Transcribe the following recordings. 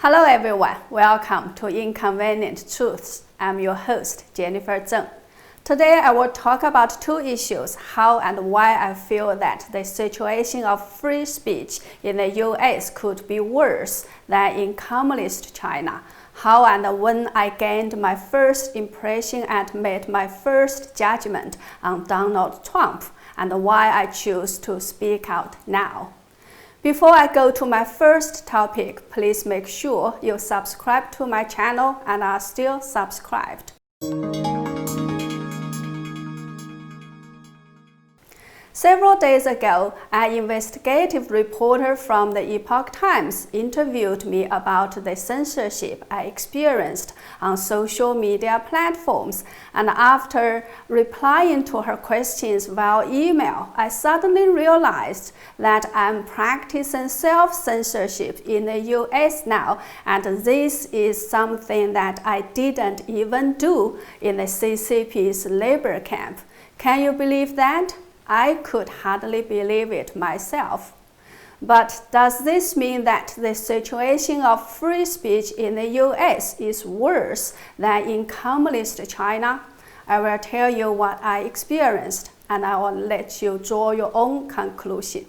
Hello everyone, welcome to Inconvenient Truths. I'm your host, Jennifer Zeng. Today I will talk about two issues, how and why I feel that the situation of free speech in the US could be worse than in communist China, how and when I gained my first impression and made my first judgment on Donald Trump, and why I choose to speak out now. Before I go to my first topic, please make sure you subscribe to my channel and are still subscribed. Several days ago, an investigative reporter from the Epoch Times interviewed me about the censorship I experienced on social media platforms, and after replying to her questions via email, I suddenly realized that I'm practicing self-censorship in the US now, and this is something that I didn't even do in the CCP's labor camp. Can you believe that? I could hardly believe it myself. But does this mean that the situation of free speech in the US is worse than in communist China? I will tell you what I experienced, and I will let you draw your own conclusion.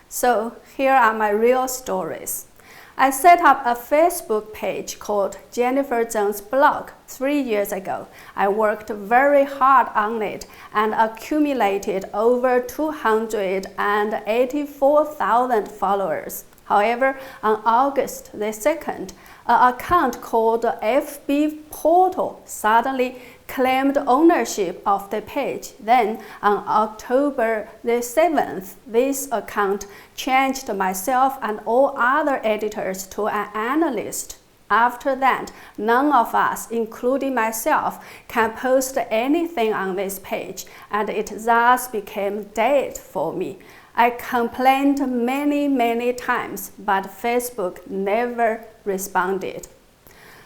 So here are my real stories. I set up a Facebook page called Jennifer Zeng's blog 3 years ago. I worked very hard on it and accumulated over 284,000 followers. However, on August the 2nd, an account called FB Portal suddenly claimed ownership of the page. Then, on October the 7th, this account changed myself and all other editors to an analyst. After that, none of us, including myself, can post anything on this page, and it thus became dead for me. I complained many times, but Facebook never responded.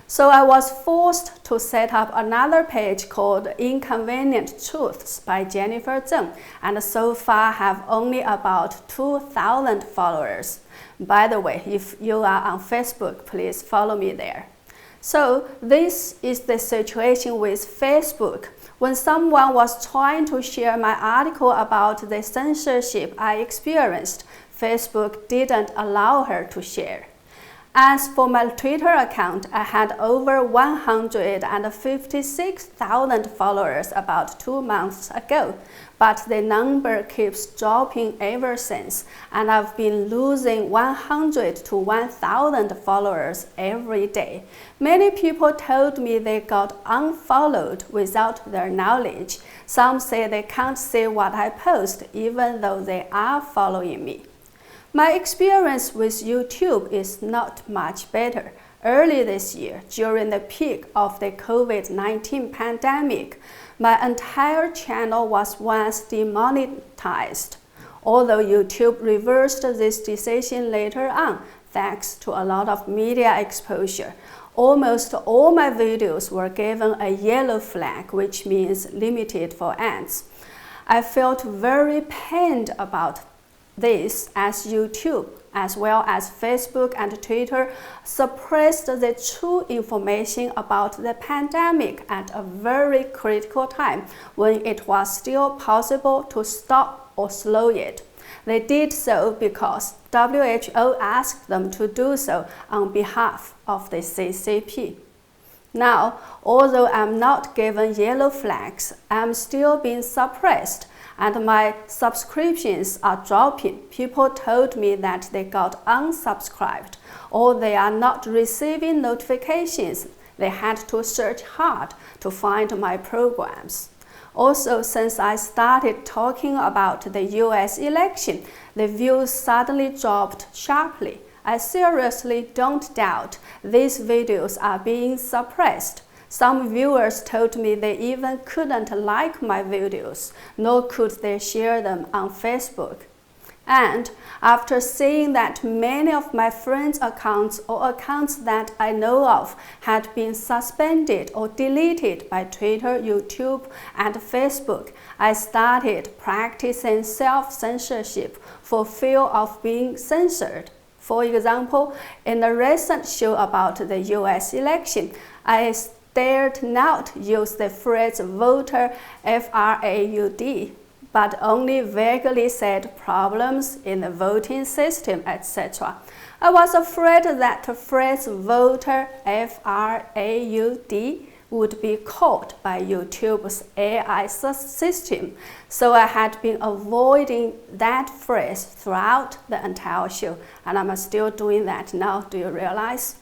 So I was forced to set up another page called Inconvenient Truths by Jennifer Zeng, and so far have only about 2,000 followers. By the way, if you are on Facebook, please follow me there. So this is the situation with Facebook. When someone was trying to share my article about the censorship I experienced, Facebook didn't allow her to share. As for my Twitter account, I had over 156,000 followers about 2 months ago, but the number keeps dropping ever since, and I've been losing 100 to 1,000 followers every day. Many people told me they got unfollowed without their knowledge. Some say they can't see what I post even though they are following me. My experience with YouTube is not much better. Early this year, during the peak of the COVID-19 pandemic, my entire channel was once demonetized. Although YouTube reversed this decision later on, thanks to a lot of media exposure, almost all my videos were given a yellow flag, which means limited for ads. I felt very pained about this, as YouTube, as well as Facebook and Twitter, suppressed the true information about the pandemic at a very critical time when it was still possible to stop or slow it. They did so because WHO asked them to do so on behalf of the CCP. Now, although I'm not given yellow flags, I'm still being suppressed, and my subscriptions are dropping. People told me that they got unsubscribed, or they are not receiving notifications. They had to search hard to find my programs. Also, since I started talking about the US election, the views suddenly dropped sharply. I seriously don't doubt these videos are being suppressed. Some viewers told me they even couldn't like my videos, nor could they share them on Facebook. And after seeing that many of my friends' accounts or accounts that I know of had been suspended or deleted by Twitter, YouTube, and Facebook, I started practicing self-censorship for fear of being censored. For example, in a recent show about the US election, I dared not use the phrase voter fraud, but only vaguely said problems in the voting system, etc. I was afraid that the phrase voter fraud would be caught by YouTube's AI system, so I had been avoiding that phrase throughout the entire show, and I'm still doing that now, do you realize?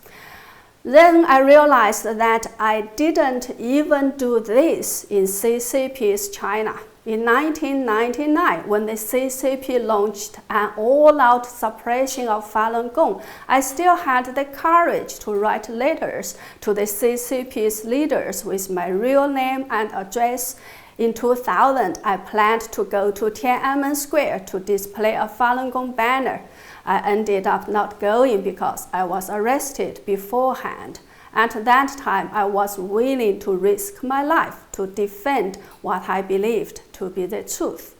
Then I realized that I didn't even do this in CCP's China. In 1999, when the CCP launched an all-out suppression of Falun Gong, I still had the courage to write letters to the CCP's leaders with my real name and address. In 2000, I planned to go to Tiananmen Square to display a Falun Gong banner. I ended up not going because I was arrested beforehand. At that time, I was willing to risk my life to defend what I believed to be the truth.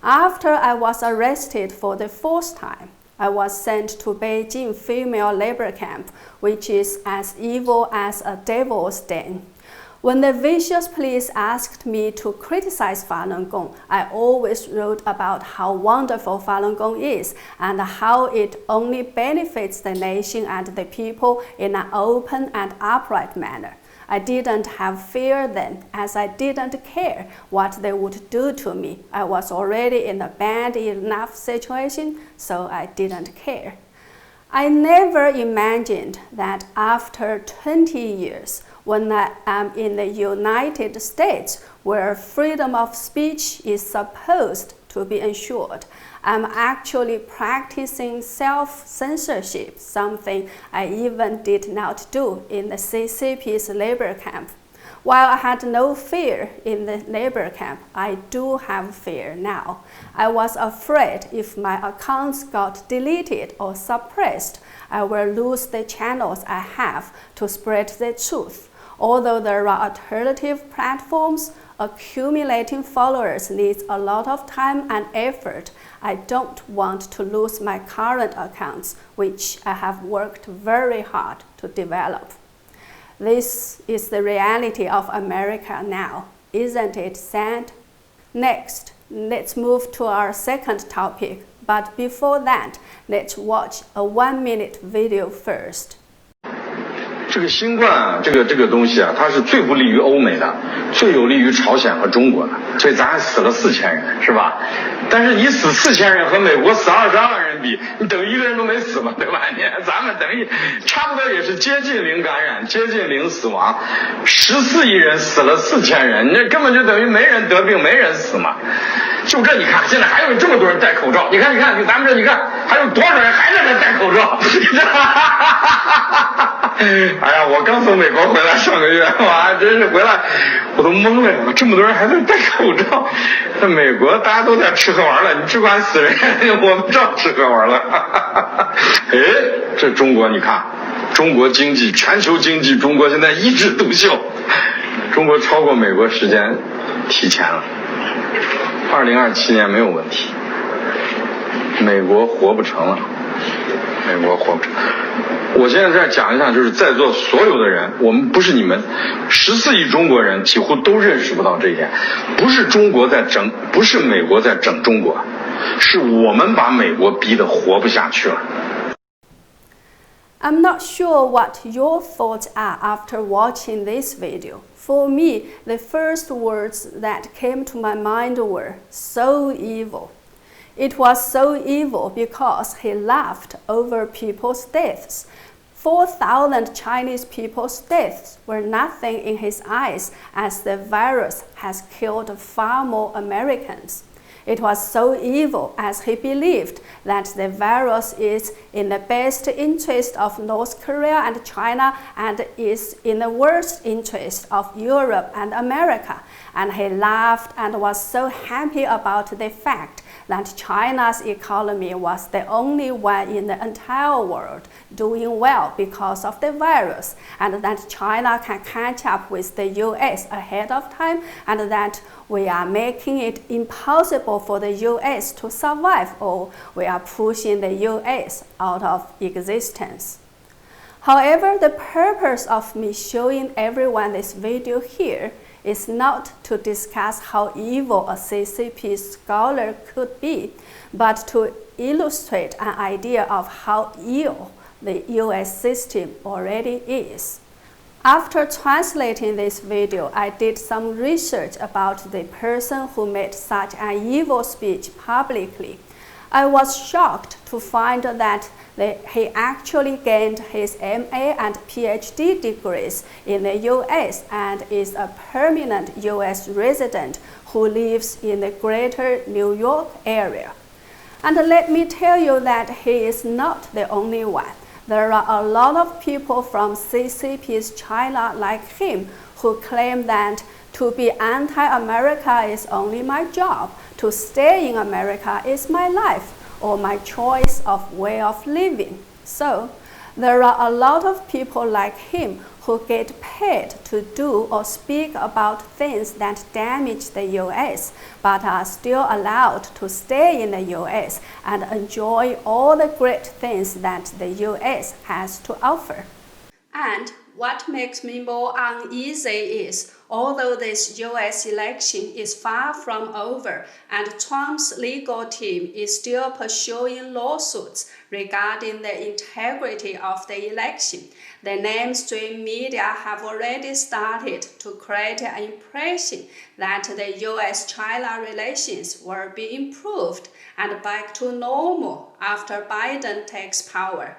After I was arrested for the fourth time, I was sent to Beijing female labor camp, which is as evil as a devil's den. When the vicious police asked me to criticize Falun Gong, I always wrote about how wonderful Falun Gong is and how it only benefits the nation and the people in an open and upright manner. I didn't have fear then, as I didn't care what they would do to me. I was already in a bad enough situation, so I didn't care. I never imagined that after 20 years, when I am in the United States, where freedom of speech is supposed to be ensured, I'm actually practicing self-censorship, something I even did not do in the CCP's labor camp. While I had no fear in the labor camp, I do have fear now. I was afraid if my accounts got deleted or suppressed, I will lose the channels I have to spread the truth. Although there are alternative platforms, accumulating followers needs a lot of time and effort. I don't want to lose my current accounts, which I have worked very hard to develop. This is the reality of America now. Isn't it sad? Next, let's move to our second topic. But before that, let's watch a 1-minute video first. 这个新冠啊，这个东西啊，它是最不利于欧美的，最有利于朝鲜和中国的，所以咱还死了4000人，是吧？但是你死4000人和美国死22万人比，你等于一个人都没死嘛，对吧？咱们等于差不多也是接近零感染，接近零死亡，14亿人死了4000人，那根本就等于没人得病，没人死嘛。就这你看，现在还有这么多人戴口罩，你看，咱们这你看还有多少人还在那戴口罩？哎呀，我刚从美国回来上个月，哇，真是回来我都懵了，这么多人还在戴口罩。在美国大家都在吃喝玩乐，你只管死人，我们照吃喝玩乐。哎，这中国你看，中国经济，全球经济，中国现在一枝独秀，中国超过美国时间提前了，2027年没有问题，美国活不成了，美国活不成。我现在再讲一下，就是在座所有的人，我们不是你们14亿中国人几乎都认识不到这一点，不是中国在整，不是美国在整中国，是我们把美国逼得活不下去了。I'm not sure what your thoughts are after watching this video. For me, the first words that came to my mind were so evil. It was so evil because he laughed over people's deaths. 4,000 Chinese people's deaths were nothing in his eyes, as the virus has killed far more Americans. It was so evil as he believed that the virus is in the best interest of North Korea and China and is in the worst interest of Europe and America. And he laughed and was so happy about the fact that China's economy was the only one in the entire world doing well because of the virus, and that China can catch up with the US ahead of time, and that we are making it impossible for the US to survive, or we are pushing the US out of existence. However, the purpose of me showing everyone this video here is not to discuss how evil a CCP scholar could be, but to illustrate an idea of how ill the US system already is. After translating this video, I did some research about the person who made such an evil speech publicly. I was shocked to find that he actually gained his MA and PhD degrees in the US and is a permanent US resident who lives in the greater New York area. And let me tell you that he is not the only one. There are a lot of people from CCP's China like him who claim that to be anti-America is only my job, to stay in America is my life, or my choice of way of living. So, there are a lot of people like him who get paid to do or speak about things that damage the US, but are still allowed to stay in the US and enjoy all the great things that the US has to offer. And what makes me more uneasy is, although this US election is far from over and Trump's legal team is still pursuing lawsuits regarding the integrity of the election, the mainstream media have already started to create an impression that the US-China relations will be improved and back to normal after Biden takes power.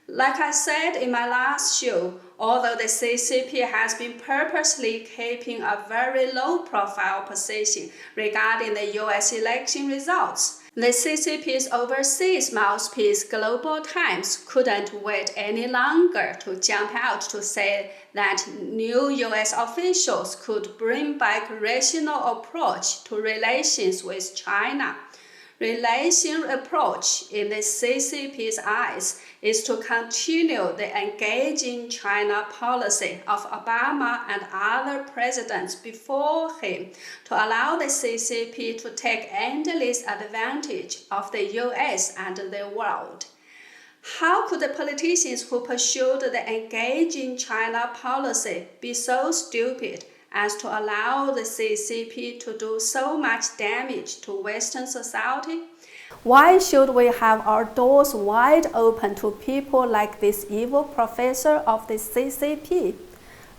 Like I said in my last show, although the CCP has been purposely keeping a very low-profile position regarding the US election results, the CCP's overseas mouthpiece Global Times couldn't wait any longer to jump out to say that new US officials could bring back rational approach to relations with China. Relation approach in the CCP's eyes is to continue the engaging China policy of Obama and other presidents before him to allow the CCP to take endless advantage of the US and the world. How could the politicians who pursued the engaging China policy be so stupid as to allow the CCP to do so much damage to Western society? Why should we have our doors wide open to people like this evil professor of the CCP?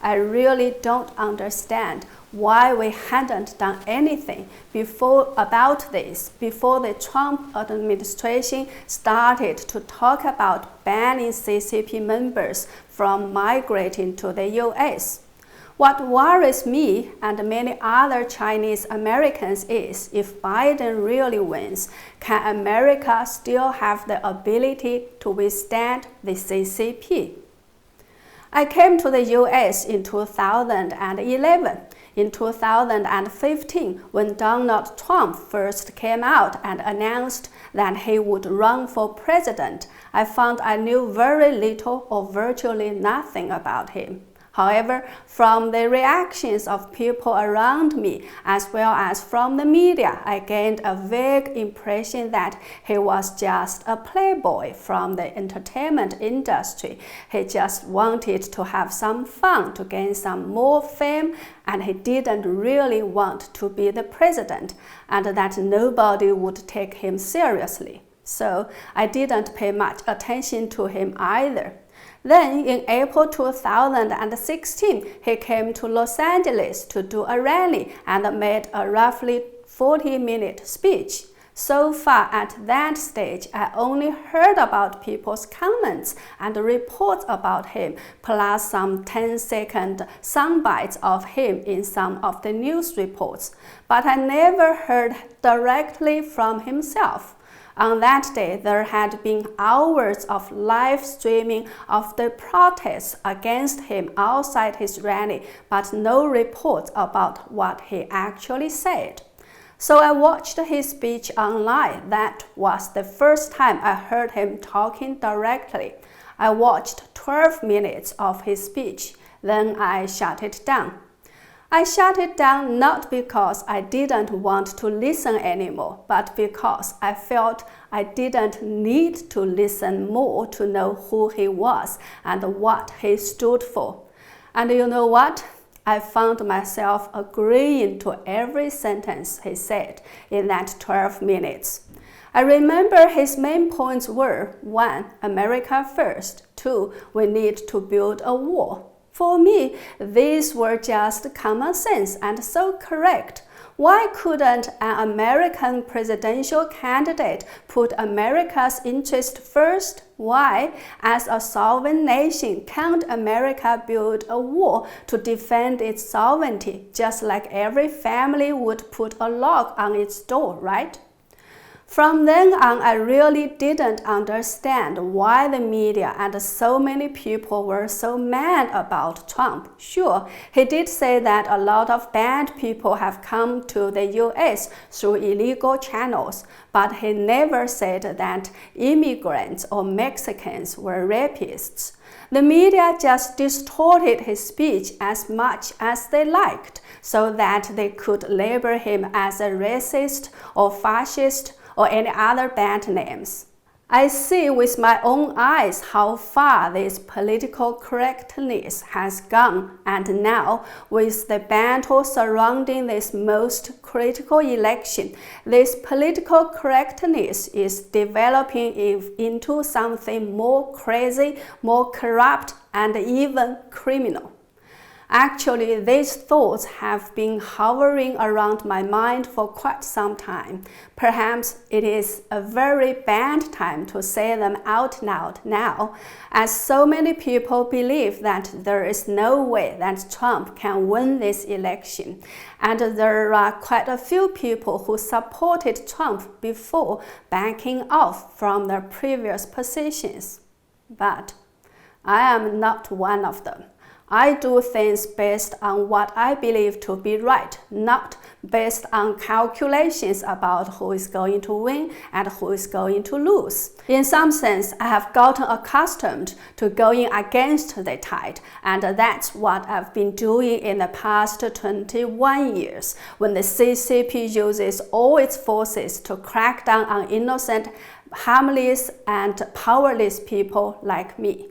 I really don't understand why we hadn't done anything about this before the Trump administration started to talk about banning CCP members from migrating to the US. What worries me and many other Chinese Americans is, if Biden really wins, can America still have the ability to withstand the CCP? I came to the US in 2011. In 2015, when Donald Trump first came out and announced that he would run for president, I found I knew very little or virtually nothing about him. However, from the reactions of people around me, as well as from the media, I gained a vague impression that he was just a playboy from the entertainment industry. He just wanted to have some fun to gain some more fame, and he didn't really want to be the president, and that nobody would take him seriously. So I didn't pay much attention to him either. Then, in April 2016, he came to Los Angeles to do a rally and made a roughly 40-minute speech. So far at that stage, I only heard about people's comments and reports about him, plus some 10-second soundbites of him in some of the news reports. But I never heard directly from himself. On that day, there had been hours of live streaming of the protests against him outside his rally, but no reports about what he actually said. So I watched his speech online. That was the first time I heard him talking directly. I watched 12 minutes of his speech, then I shut it down. I shut it down not because I didn't want to listen anymore, but because I felt I didn't need to listen more to know who he was and what he stood for. And you know what? I found myself agreeing to every sentence he said in that 12 minutes. I remember his main points were: 1. America first. 2. We need to build a wall. For me, these were just common sense and so correct. Why couldn't an American presidential candidate put America's interest first? Why, as a sovereign nation, can't America build a wall to defend its sovereignty, just like every family would put a lock on its door, right? From then on, I really didn't understand why the media and so many people were so mad about Trump. Sure, he did say that a lot of bad people have come to the US through illegal channels, but he never said that immigrants or Mexicans were rapists. The media just distorted his speech as much as they liked, so that they could label him as a racist or fascist or any other bad names. I see with my own eyes how far this political correctness has gone, and now, with the battle surrounding this most critical election, this political correctness is developing into something more crazy, more corrupt, and even criminal. Actually, these thoughts have been hovering around my mind for quite some time. Perhaps it is a very bad time to say them out loud now, as so many people believe that there is no way that Trump can win this election, and there are quite a few people who supported Trump before backing off from their previous positions. But I am not one of them. I do things based on what I believe to be right, not based on calculations about who is going to win and who is going to lose. In some sense, I have gotten accustomed to going against the tide, and that's what I've been doing in the past 21 years, when the CCP uses all its forces to crack down on innocent, harmless, and powerless people like me.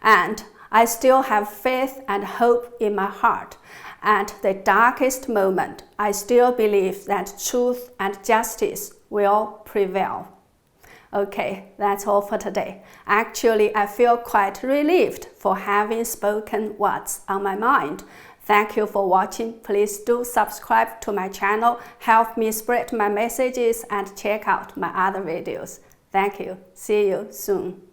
And I still have faith and hope in my heart. At the darkest moment, I still believe that truth and justice will prevail. Okay, that's all for today. Actually, I feel quite relieved for having spoken what's on my mind. Thank you for watching. Please do subscribe to my channel, help me spread my messages, and check out my other videos. Thank you. See you soon.